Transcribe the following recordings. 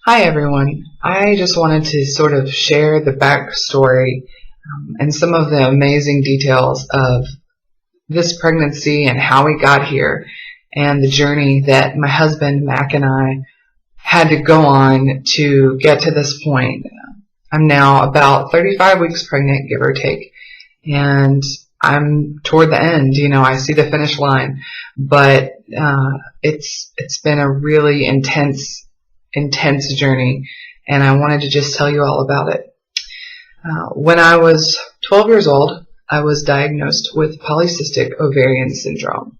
Hi everyone. I just wanted to sort of share the backstory and some of the amazing details of this pregnancy and how we got here and the journey that my husband Mac and I had to go on to get to this point. I'm now about 35 weeks pregnant, give or take, and I'm toward the end. I see the finish line, but it's been a really intense journey, and I wanted to just tell you all about it. When I was 12 years old, I was diagnosed with polycystic ovarian syndrome.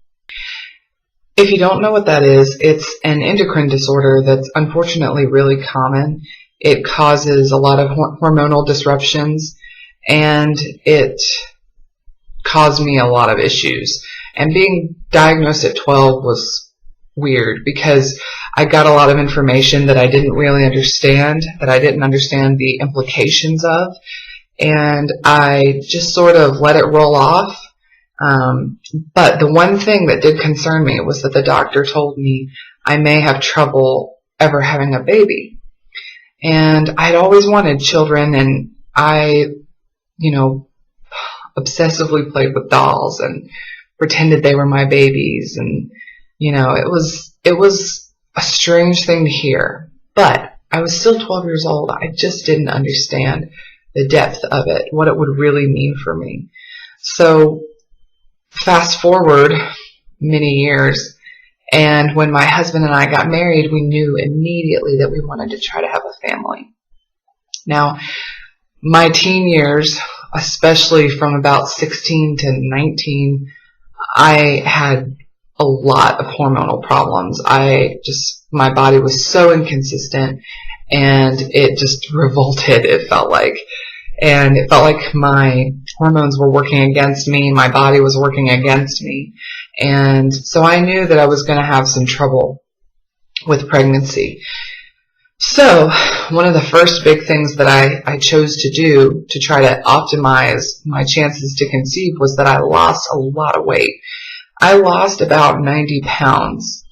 If you don't know what that is, it's an endocrine disorder that's unfortunately really common. It causes a lot of hormonal disruptions, and it caused me a lot of issues. And being diagnosed at 12 was weird because I got a lot of information that I didn't really understand, that I didn't understand the implications of, and I just sort of let it roll off. But the one thing that did concern me was that the doctor told me I may have trouble ever having a baby. And I'd always wanted children, and I, obsessively played with dolls and pretended they were my babies, and it was a strange thing to hear, but I was still 12 years old. I just didn't understand the depth of it, what it would really mean for me. So fast forward many years, and when my husband and I got married, we knew immediately that we wanted to try to have a family. Now, my teen years, especially from about 16 to 19, I had a lot of hormonal problems. My body was so inconsistent, and it just revolted, it felt like. And it felt like my hormones were working against me, my body was working against me. And so I knew that I was going to have some trouble with pregnancy. So one of the first big things that I chose to do to try to optimize my chances to conceive was that I lost a lot of weight. I lost about 90 pounds,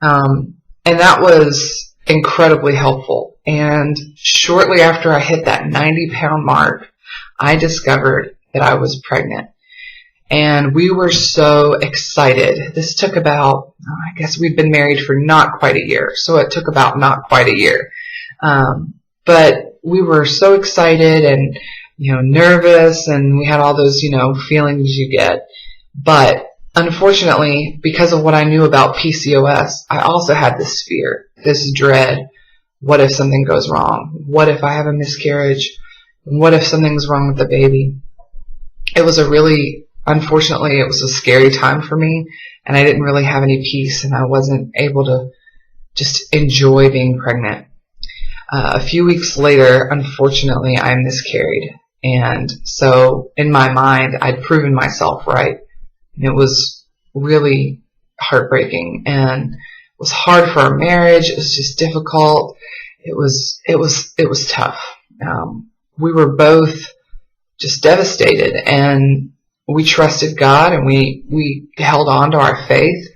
and that was incredibly helpful. And shortly after I hit that 90-pound mark, I discovered that I was pregnant. And we were so excited. This took about, I guess we'd been married for not quite a year, so it took about not quite a year. But we were so excited and, nervous, and we had all those, feelings you get. But unfortunately, because of what I knew about PCOS, I also had this fear, this dread. What if something goes wrong? What if I have a miscarriage? What if something's wrong with the baby? Unfortunately, it was a scary time for me, and I didn't really have any peace, and I wasn't able to just enjoy being pregnant. A few weeks later, unfortunately, I miscarried. And so in my mind, I'd proven myself right. And it was really heartbreaking, and it was hard for our marriage. It was just difficult. It was tough. We were both just devastated, and we trusted God, and we held on to our faith,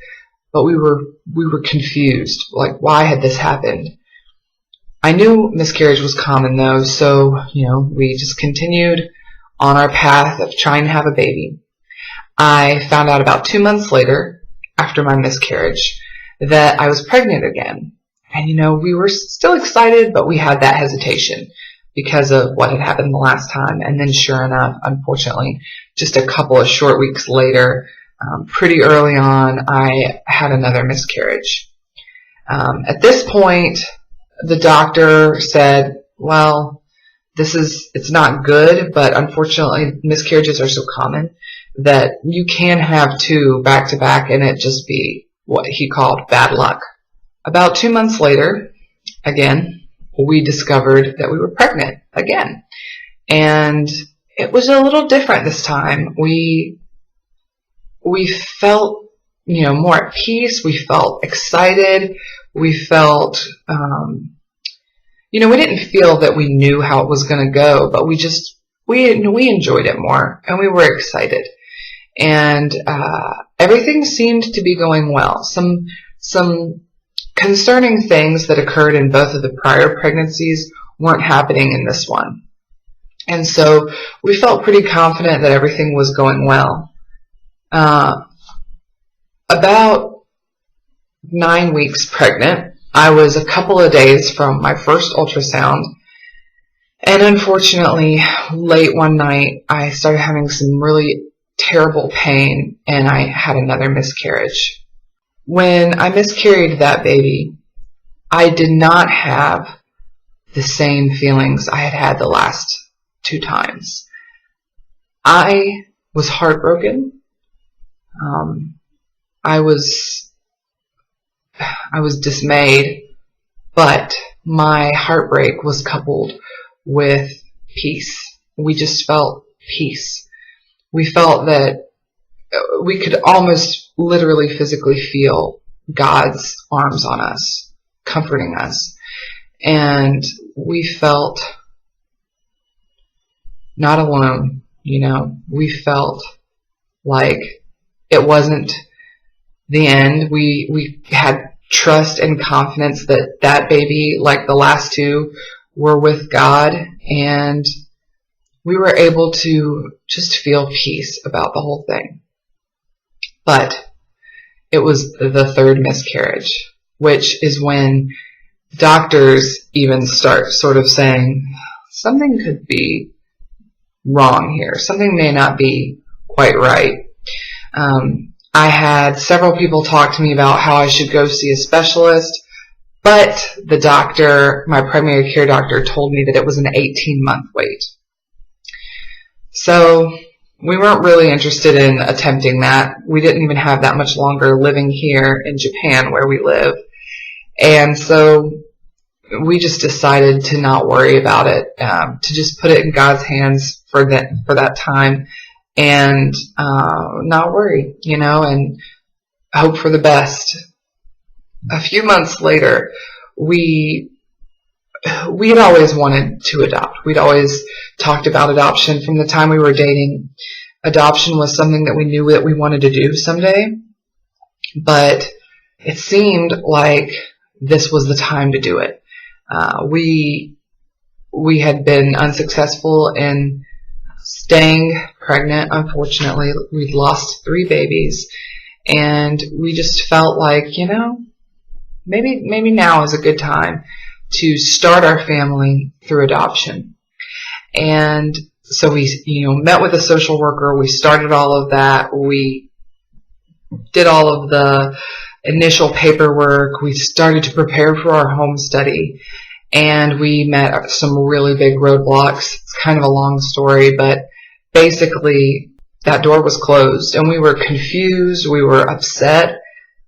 but we were confused. Like, why had this happened? I knew miscarriage was common though, so, we just continued on our path of trying to have a baby. I found out about 2 months later, after my miscarriage, that I was pregnant again. And, we were still excited, but we had that hesitation because of what had happened the last time. And then sure enough, unfortunately, just a couple of short weeks later, pretty early on, I had another miscarriage. At this point, the doctor said, well, it's not good, but unfortunately miscarriages are so common that you can have two back to back and it just be what he called bad luck. About 2 months later, again, we discovered that we were pregnant again. And it was a little different this time. We felt, more at peace. We felt excited. We felt, we didn't feel that we knew how it was going to go, but we enjoyed it more, and we were excited. And everything seemed to be going well. Some concerning things that occurred in both of the prior pregnancies weren't happening in this one. And so we felt pretty confident that everything was going well. About 9 weeks pregnant, I was a couple of days from my first ultrasound, and unfortunately, late one night, I started having some really terrible pain, and I had another miscarriage. When I miscarried that baby, I did not have the same feelings I had had the last 2 times. I was heartbroken. I was dismayed, but my heartbreak was coupled with peace. We just felt peace. We felt that we could almost literally physically feel God's arms on us, comforting us. And we felt not alone, we felt like it wasn't the end. We had trust and confidence that that baby, like the last 2, were with God, and we were able to just feel peace about the whole thing. But it was the 3rd miscarriage, which is when doctors even start sort of saying, something could be wrong here. Something may not be quite right. I had several people talk to me about how I should go see a specialist, but the doctor, my primary care doctor, told me that it was an 18-month wait. So we weren't really interested in attempting that. We didn't even have that much longer living here in Japan where we live. And so we just decided to not worry about it, to just put it in God's hands for that time, and not worry, and hope for the best. A few months later, we had always wanted to adopt. We'd always talked about adoption from the time we were dating. Adoption was something that we knew that we wanted to do someday, but it seemed like this was the time to do it. We had been unsuccessful in staying pregnant. Unfortunately, we'd lost 3 babies, and we just felt like, maybe now is a good time to start our family through adoption. And so we, met with a social worker. We started all of that. We did all of the initial paperwork. We started to prepare for our home study, and we met some really big roadblocks. It's kind of a long story, but basically that door was closed, and we were confused. We were upset.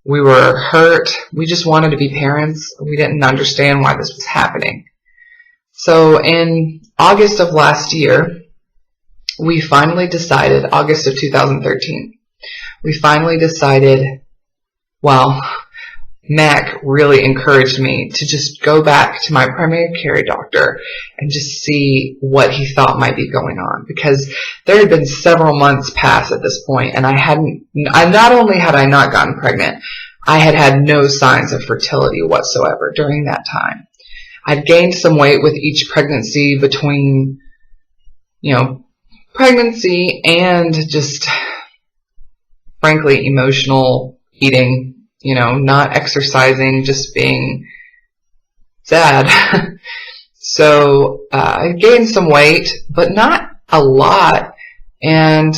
We were hurt. We just wanted to be parents. We didn't understand why this was happening. So in August of last year, we finally decided, August of 2013, we finally decided, Mac really encouraged me to just go back to my primary care doctor and just see what he thought might be going on, because there had been several months past at this point, and not only had I not gotten pregnant, I had had no signs of fertility whatsoever during that time. I'd gained some weight with each pregnancy between, pregnancy and just, frankly, emotional eating, not exercising, just being sad. So I gained some weight, but not a lot. And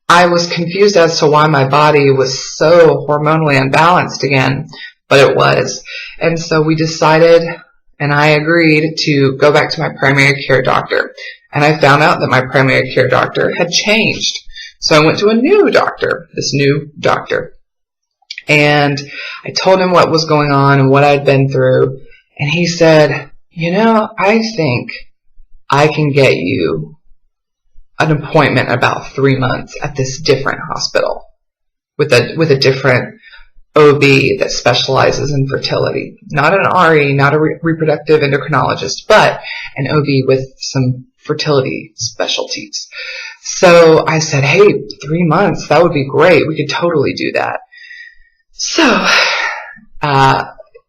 I was confused as to why my body was so hormonally unbalanced again, but it was. And so we decided, and I agreed to go back to my primary care doctor. And I found out that my primary care doctor had changed. So I went to a new doctor, and I told him what was going on and what I'd been through. And he said, I think I can get you an appointment in about 3 months at this different hospital with a different OB that specializes in fertility. Not an RE, not a reproductive endocrinologist, but an OB with some fertility specialties. So I said, hey, 3 months, that would be great. We could totally do that. So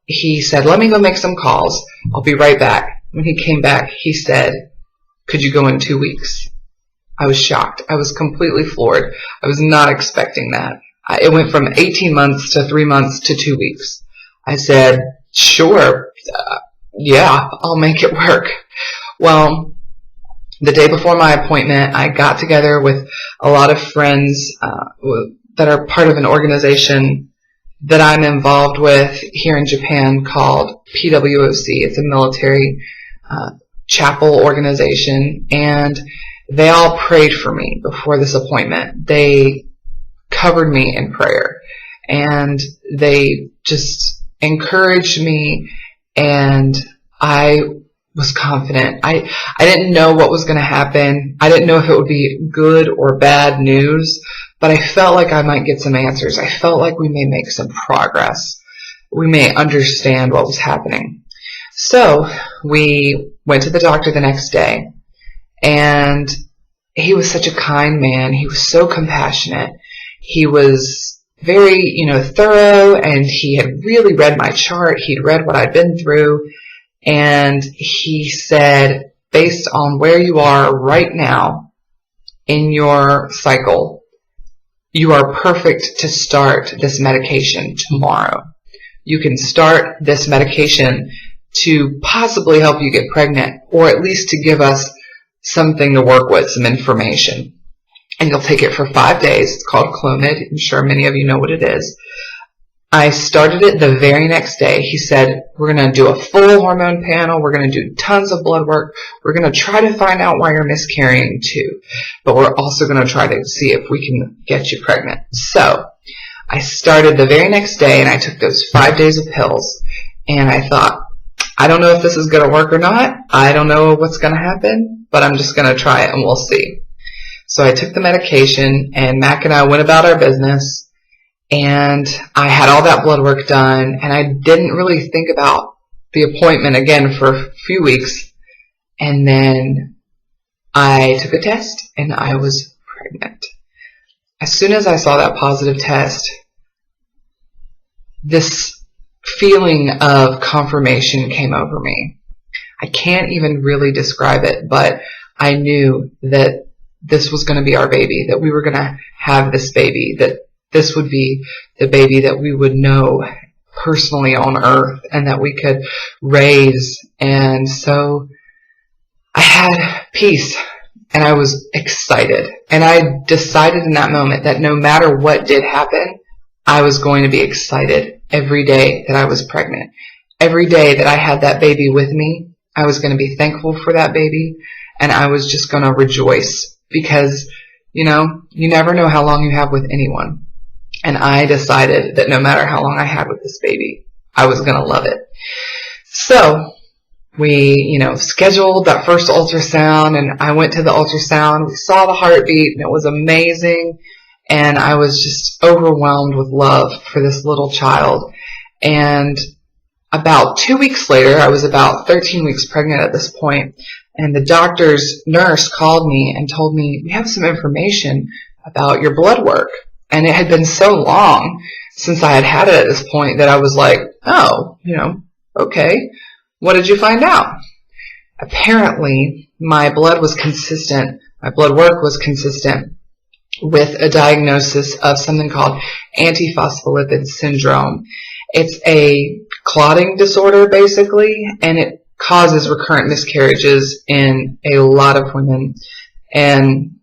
he said, let me go make some calls. I'll be right back. When he came back, he said, could you go in 2 weeks? I was shocked. I was completely floored. I was not expecting that. It went from 18 months to 3 months to 2 weeks. I said, sure, yeah, I'll make it work. Well, the day before my appointment, I got together with a lot of friends that are part of an organization that I'm involved with here in Japan called PWOC. It's a military chapel organization, and they all prayed for me before this appointment. They covered me in prayer, and they just encouraged me, and I was confident. I didn't know what was going to happen. I didn't know if it would be good or bad news, but I felt like I might get some answers. I felt like we may make some progress. We may understand what was happening. So we went to the doctor the next day, and he was such a kind man. He was so compassionate. He was very, thorough, and he had really read my chart. He'd read what I'd been through. And he said, based on where you are right now in your cycle, you are perfect to start this medication tomorrow. You can start this medication to possibly help you get pregnant, or at least to give us something to work with, some information. And you'll take it for 5 days. It's called Clomid. I'm sure many of you know what it is. I started it the very next day. He said, we're going to do a full hormone panel. We're going to do tons of blood work. We're going to try to find out why you're miscarrying too. But we're also going to try to see if we can get you pregnant. So I started the very next day, and I took those 5 days of pills. And I thought, I don't know if this is going to work or not. I don't know what's going to happen, but I'm just going to try it and we'll see. So I took the medication, and Mac and I went about our business. And I had all that blood work done, and I didn't really think about the appointment again for a few weeks. And then I took a test, and I was pregnant. As soon as I saw that positive test, this feeling of confirmation came over me. I can't even really describe it, but I knew that this was going to be our baby, that we were going to have this baby, that this would be the baby that we would know personally on earth and that we could raise. And so I had peace, and I was excited. And I decided in that moment that no matter what did happen, I was going to be excited every day that I was pregnant. Every day that I had that baby with me, I was going to be thankful for that baby, and I was just going to rejoice because, you never know how long you have with anyone. And I decided that no matter how long I had with this baby, I was going to love it. So we, scheduled that first ultrasound, and I went to the ultrasound. We saw the heartbeat, and it was amazing. And I was just overwhelmed with love for this little child. And about 2 weeks later, I was about 13 weeks pregnant at this point, and the doctor's nurse called me and told me, we have some information about your blood work. And it had been so long since I had had it at this point that I was like, oh, okay, what did you find out? Apparently, my blood was consistent, my blood work was consistent with a diagnosis of something called antiphospholipid syndrome. It's a clotting disorder, basically, and it causes recurrent miscarriages in a lot of women. And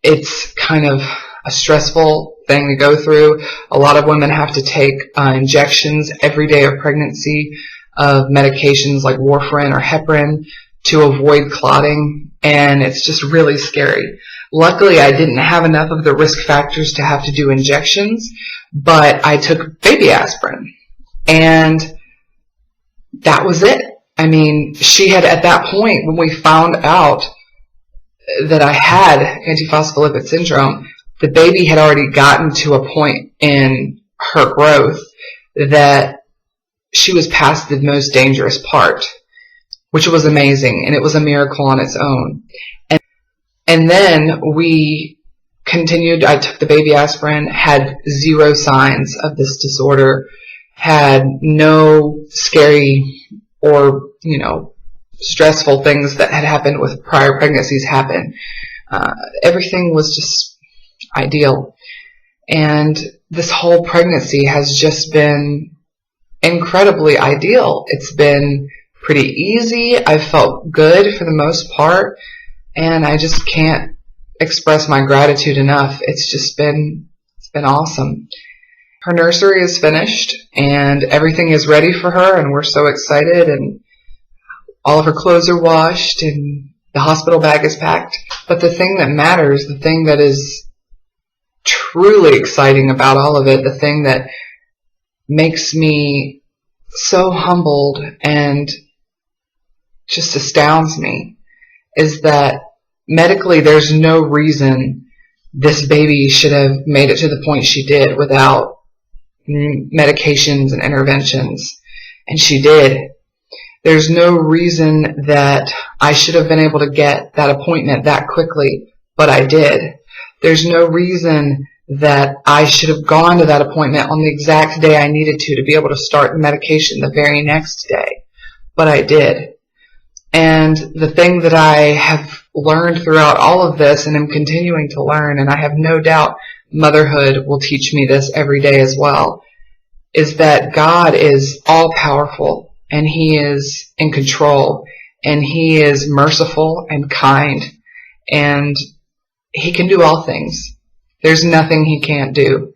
it's kind of a stressful thing to go through. A lot of women have to take injections every day of pregnancy of medications like warfarin or heparin to avoid clotting, and it's just really scary. Luckily, I didn't have enough of the risk factors to have to do injections, but I took baby aspirin, and that was it. I mean, she had, at that point, when we found out that I had antiphospholipid syndrome, the baby had already gotten to a point in her growth that she was past the most dangerous part, which was amazing, and it was a miracle on its own. And then we continued. I took the baby aspirin, had 0 signs of this disorder, had no scary or, stressful things that had happened with prior pregnancies happen. Everything was just ideal. And this whole pregnancy has just been incredibly ideal. It's been pretty easy. I've felt good for the most part, and I just can't express my gratitude enough. It's been awesome. Her nursery is finished and everything is ready for her, and we're so excited, and all of her clothes are washed and the hospital bag is packed. But the thing that matters, the thing that is truly exciting about all of it, the thing that makes me so humbled and just astounds me, is that medically there's no reason this baby should have made it to the point she did without medications and interventions. And she did. There's no reason that I should have been able to get that appointment that quickly, but I did. There's no reason that I should have gone to that appointment on the exact day I needed to be able to start the medication the very next day, but I did. And the thing that I have learned throughout all of this, and am continuing to learn, and I have no doubt motherhood will teach me this every day as well, is that God is all powerful, and He is in control, and He is merciful and kind, and He can do all things. There's nothing He can't do.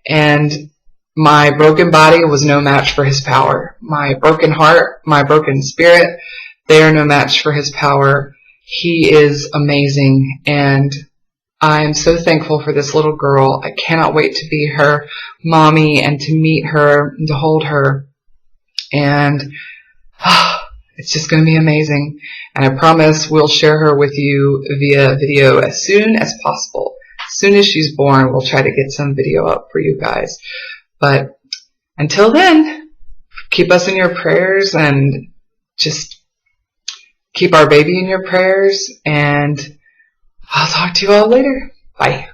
And my broken body was no match for His power. My broken heart, my broken spirit, they are no match for His power. He is amazing, and I'm so thankful for this little girl. I cannot wait to be her mommy and to meet her and to hold her. And it's just going to be amazing. And I promise we'll share her with you via video as soon as possible. As soon as she's born, we'll try to get some video up for you guys. But until then, keep us in your prayers, and just keep our baby in your prayers. And I'll talk to you all later. Bye.